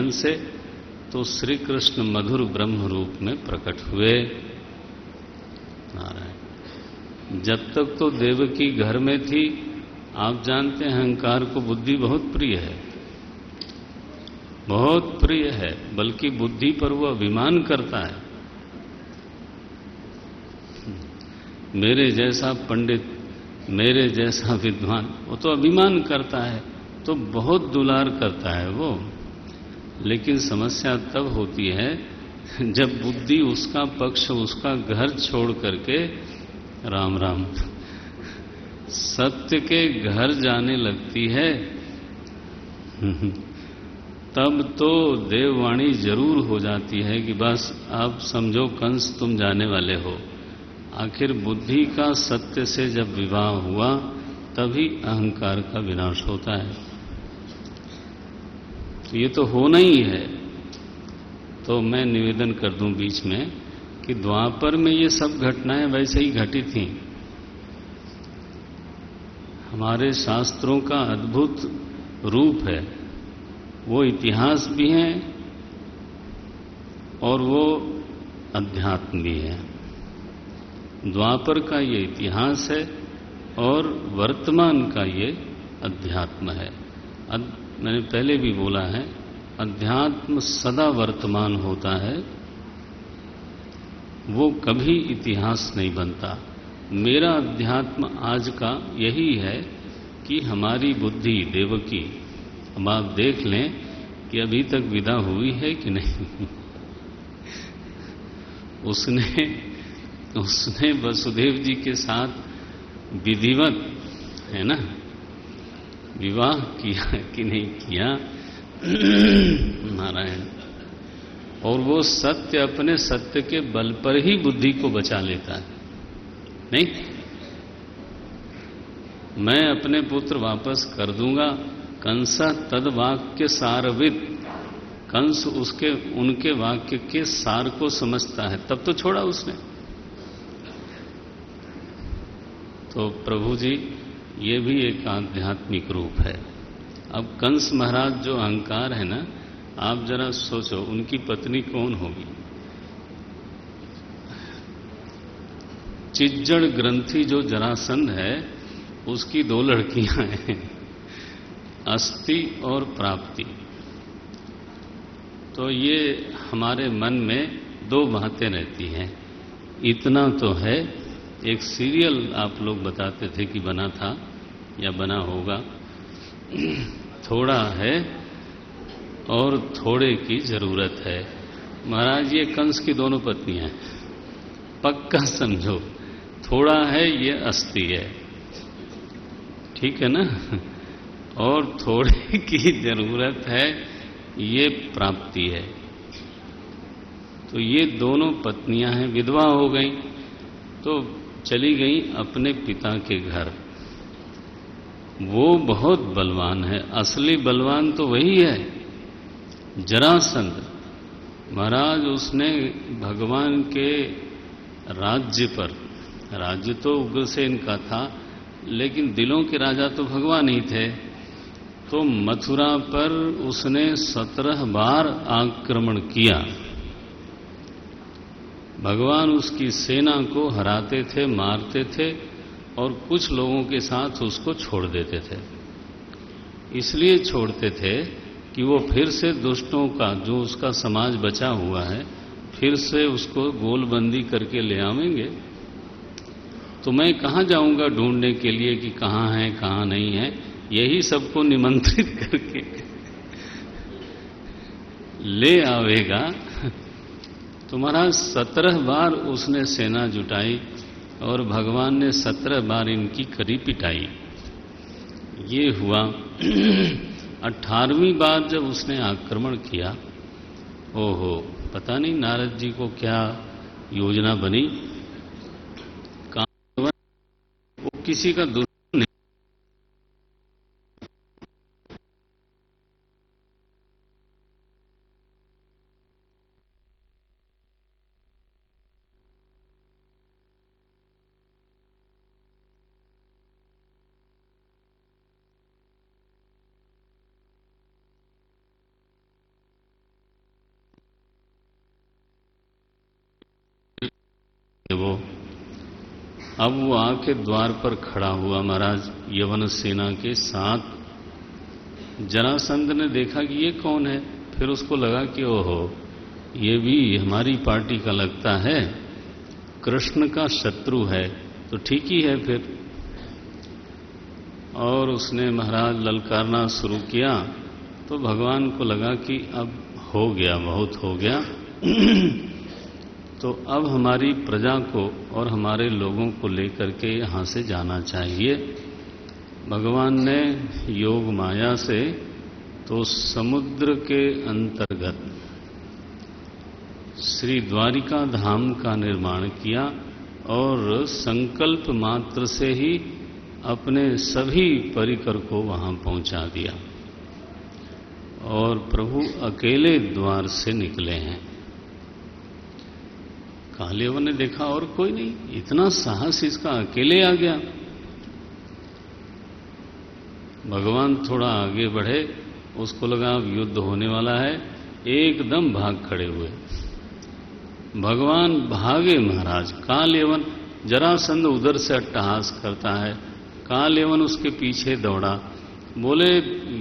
ज्ञान से, तो श्री कृष्ण मधुर ब्रह्म रूप में प्रकट हुए। नारायण। जब तक तो देवकी घर में थी, आप जानते हैं अहंकार को बुद्धि बहुत प्रिय है, बहुत प्रिय है, बल्कि बुद्धि पर वो अभिमान करता है। मेरे जैसा पंडित, मेरे जैसा विद्वान, वो तो अभिमान करता है, तो बहुत दुलार करता है वो। लेकिन समस्या तब होती है जब बुद्धि उसका पक्ष, उसका घर छोड़ करके राम राम सत्य के घर जाने लगती है। तब तो देववाणी जरूर हो जाती है कि बस अब समझो कंस तुम जाने वाले हो। आखिर बुद्धि का सत्य से जब विवाह हुआ, तभी अहंकार का विनाश होता है। तो ये तो होना ही है। तो मैं निवेदन कर दूं बीच में कि द्वापर में ये सब घटनाएं वैसे ही घटी थीं। हमारे शास्त्रों का अद्भुत रूप है, वो इतिहास भी है और वो अध्यात्म भी है। द्वापर का ये इतिहास है और वर्तमान का ये अध्यात्म है। मैंने पहले भी बोला है, अध्यात्म सदा वर्तमान होता है, वो कभी इतिहास नहीं बनता। मेरा अध्यात्म आज का यही है कि हमारी बुद्धि देवकी, अब आप देख लें कि अभी तक विदा हुई है कि नहीं। उसने वसुदेव जी के साथ विधिवत, है ना, विवाह किया कि नहीं किया। नारायण। और वो सत्य अपने सत्य के बल पर ही बुद्धि को बचा लेता है। नहीं, मैं अपने पुत्र वापस कर दूंगा। कंस तद वाक्य सारविद, कंस उनके वाक्य के सार को समझता है, तब तो छोड़ा उसने। तो प्रभु जी, ये भी एक आध्यात्मिक रूप है। अब कंस महाराज जो अहंकार है ना, आप जरा सोचो उनकी पत्नी कौन होगी। चिज्जड़ ग्रंथि जो जरासंध है, उसकी 2 लड़कियां हैं, अस्ति और प्राप्ति। तो ये हमारे मन में 2 बातें रहती हैं। इतना तो है, एक सीरियल आप लोग बताते थे कि बना था या बना होगा, थोड़ा है और थोड़े की जरूरत है। महाराज, ये कंस की दोनों पत्नियां हैं, पक्का समझो। थोड़ा है ये अस्ति है, ठीक है ना, और थोड़े की जरूरत है ये प्राप्ति है। तो ये दोनों पत्नियां हैं, विधवा हो गई, तो चली गई अपने पिता के घर। वो बहुत बलवान है, असली बलवान तो वही है, जरासंध महाराज। उसने भगवान के राज्य पर, राज्य तो उग्रसेन का था, लेकिन दिलों के राजा तो भगवान ही थे। तो मथुरा पर उसने 17 बार आक्रमण किया। भगवान उसकी सेना को हराते थे, मारते थे और कुछ लोगों के साथ उसको छोड़ देते थे। इसलिए छोड़ते थे कि वो फिर से दुष्टों का, जो उसका समाज बचा हुआ है, फिर से उसको गोलबंदी करके ले आवेंगे। तो मैं कहां जाऊंगा ढूंढने के लिए कि कहां है कहां नहीं है। यही सबको निमंत्रित करके ले आवेगा। तो महाराज 17 बार उसने सेना जुटाई और भगवान ने 17 बार इनकी करी पिटाई। ये हुआ। 18वीं बार जब उसने आक्रमण किया, ओहो, पता नहीं नारद जी को क्या योजना बनी। वो किसी का दुश्मन नहीं, वो। अब वो आके द्वार पर खड़ा हुआ महाराज यवन सेना के साथ। जरासंध ने देखा कि ये कौन है, फिर उसको लगा कि ओहो, ये भी हमारी पार्टी का लगता है, कृष्ण का शत्रु है, तो ठीक ही है फिर। और उसने महाराज ललकारना शुरू किया। तो भगवान को लगा कि अब हो गया, बहुत हो गया। तो अब हमारी प्रजा को और हमारे लोगों को लेकर के यहां से जाना चाहिए। भगवान ने योग माया से तो समुद्र के अंतर्गत श्री द्वारिका धाम का निर्माण किया और संकल्प मात्र से ही अपने सभी परिकर को वहां पहुंचा दिया। और प्रभु अकेले द्वार से निकले हैं। कालियवन ने देखा और कोई नहीं, इतना साहस इसका, अकेले आ गया। भगवान थोड़ा आगे बढ़े, उसको लगा अब युद्ध होने वाला है, एकदम भाग खड़े हुए। भगवान भागे महाराज। कालियवन, जरासंध उधर से अट्टहास करता है, कालियवन उसके पीछे दौड़ा। बोले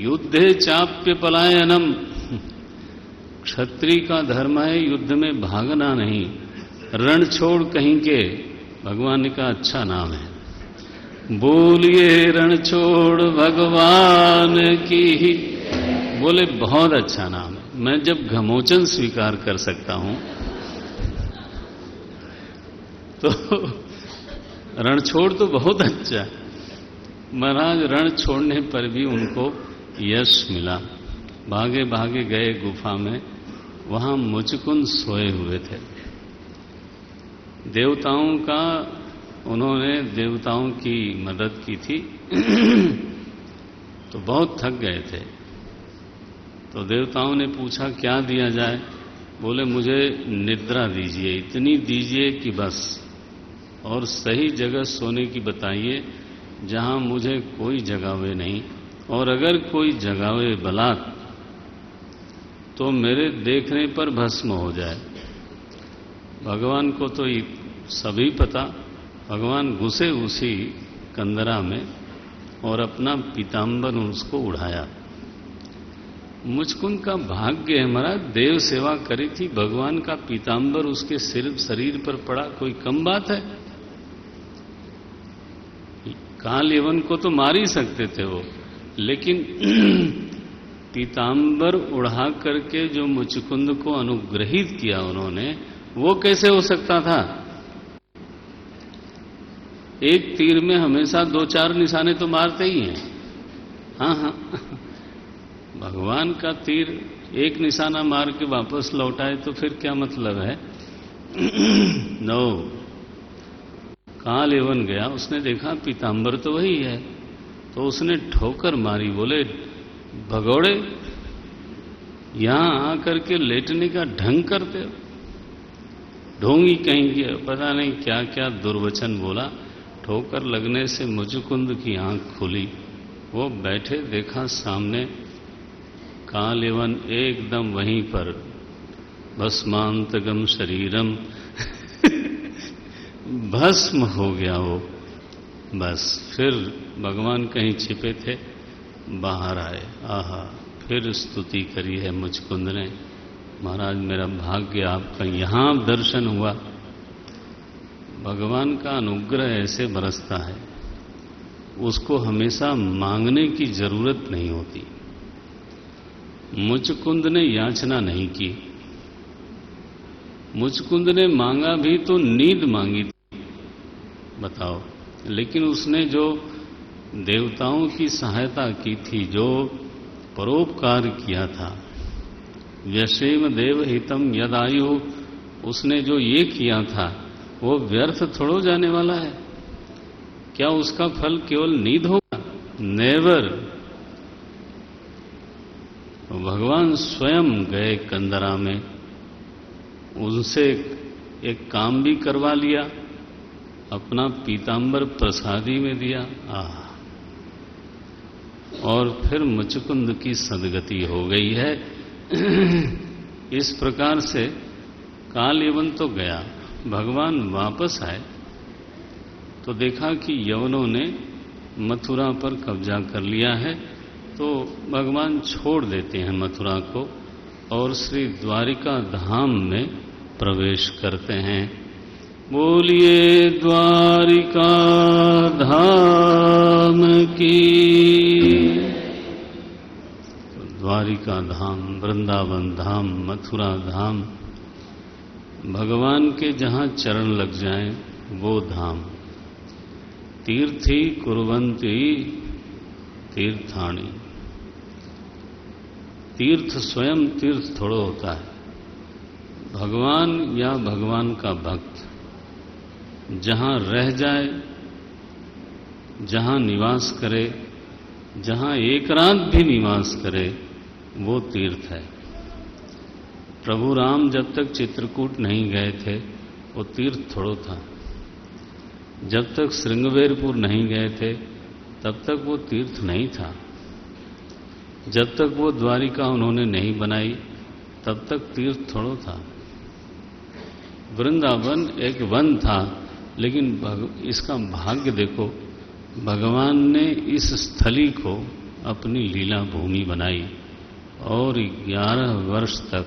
युद्धे चाप्य पलायनम, क्षत्रिय का धर्म है युद्ध में भागना नहीं, रण छोड़ कहीं के। भगवान ने कहा अच्छा नाम है, बोलिए रण छोड़ भगवान की। बोले बहुत अच्छा नाम है, मैं जब घमोचन स्वीकार कर सकता हूं तो रण छोड़ तो बहुत अच्छा है। महाराज रण छोड़ने पर भी उनको यश मिला। भागे भागे गए गुफा में, वहां मुचकुंद सोए हुए थे। देवताओं का उन्होंने देवताओं की मदद की थी तो बहुत थक गए थे। तो देवताओं ने पूछा क्या दिया जाए। बोले मुझे निद्रा दीजिए, इतनी दीजिए कि बस, और सही जगह सोने की बताइए जहां मुझे कोई जगावे नहीं, और अगर कोई जगावे बलात् तो मेरे देखने पर भस्म हो जाए। भगवान को तो सभी पता, भगवान घुसे उसी कंदरा में और अपना पीतांबर उसको उड़ाया। मुचकुंद का भाग्य है महाराज, देव सेवा करी थी, भगवान का पीतांबर उसके शरीर पर पड़ा, कोई कम बात है। कालियवन को तो मार ही सकते थे वो, लेकिन पीतांबर उड़ा करके जो मुचकुंद को अनुग्रहित किया उन्होंने, वो कैसे हो सकता था। एक तीर में हमेशा 2-4 निशाने तो मारते ही हैं। हाँ हाँ, भगवान का तीर एक निशाना मार के वापस लौटाए तो फिर क्या मतलब है। नो, कालियवन गया, उसने देखा पीतांबर तो वही है, तो उसने ठोकर मारी। बोले भगोड़े, यहां आकर के लेटने का ढंग करते हो, ढोंगी कहीं की, पता नहीं क्या क्या दुर्वचन बोला। ठोकर लगने से मुचकुंद की आंख खुली, वो बैठे, देखा सामने कालियवन एकदम वहीं पर, भस्मांतगम शरीरम भस्म हो गया वो। बस फिर भगवान कहीं छिपे थे, बाहर आए। आहा, फिर स्तुति करी है मुचकुंद ने, महाराज मेरा भाग्य आपका यहां दर्शन हुआ। भगवान का अनुग्रह ऐसे बरसता है, उसको हमेशा मांगने की जरूरत नहीं होती। मुचकुंद ने याचना नहीं की, मुचकुंद ने मांगा भी तो नींद मांगी थी, बताओ। लेकिन उसने जो देवताओं की सहायता की थी, जो परोपकार किया था, व्यशेम देव हितम यदायु, उसने जो ये किया था वो व्यर्थ थोड़ो जाने वाला है। क्या उसका फल केवल नींद होगा? नेवर। भगवान स्वयं गए कंदरा में, उनसे एक काम भी करवा लिया, अपना पीतांबर प्रसादी में दिया। और फिर मुचकुंद की सदगति हो गई है। इस प्रकार से कालियवन तो गया, भगवान वापस आए तो देखा कि यवनों ने मथुरा पर कब्जा कर लिया है, तो भगवान छोड़ देते हैं मथुरा को और श्री द्वारिका धाम में प्रवेश करते हैं। बोलिए द्वारिका धाम की। द्वारिका धाम, वृंदावन धाम, मथुरा धाम, भगवान के जहां चरण लग जाएं वो धाम। तीर्थी कुर्वन्ति तीर्थाणि। तीर्थ स्वयं तीर्थ थोड़ा होता है। भगवान या भगवान का भक्त जहां रह जाए, जहां निवास करे, जहां एक रात भी निवास करे, वो तीर्थ है। प्रभु राम जब तक चित्रकूट नहीं गए थे वो तीर्थ थोड़ो था। जब तक श्रृंगवेरपुर नहीं गए थे तब तक वो तीर्थ नहीं था। जब तक वो द्वारिका उन्होंने नहीं बनाई तब तक तीर्थ थोड़ो था। वृंदावन एक वन था, लेकिन इसका भाग्य देखो, भगवान ने इस स्थली को अपनी लीला भूमि बनाई और 11 वर्ष तक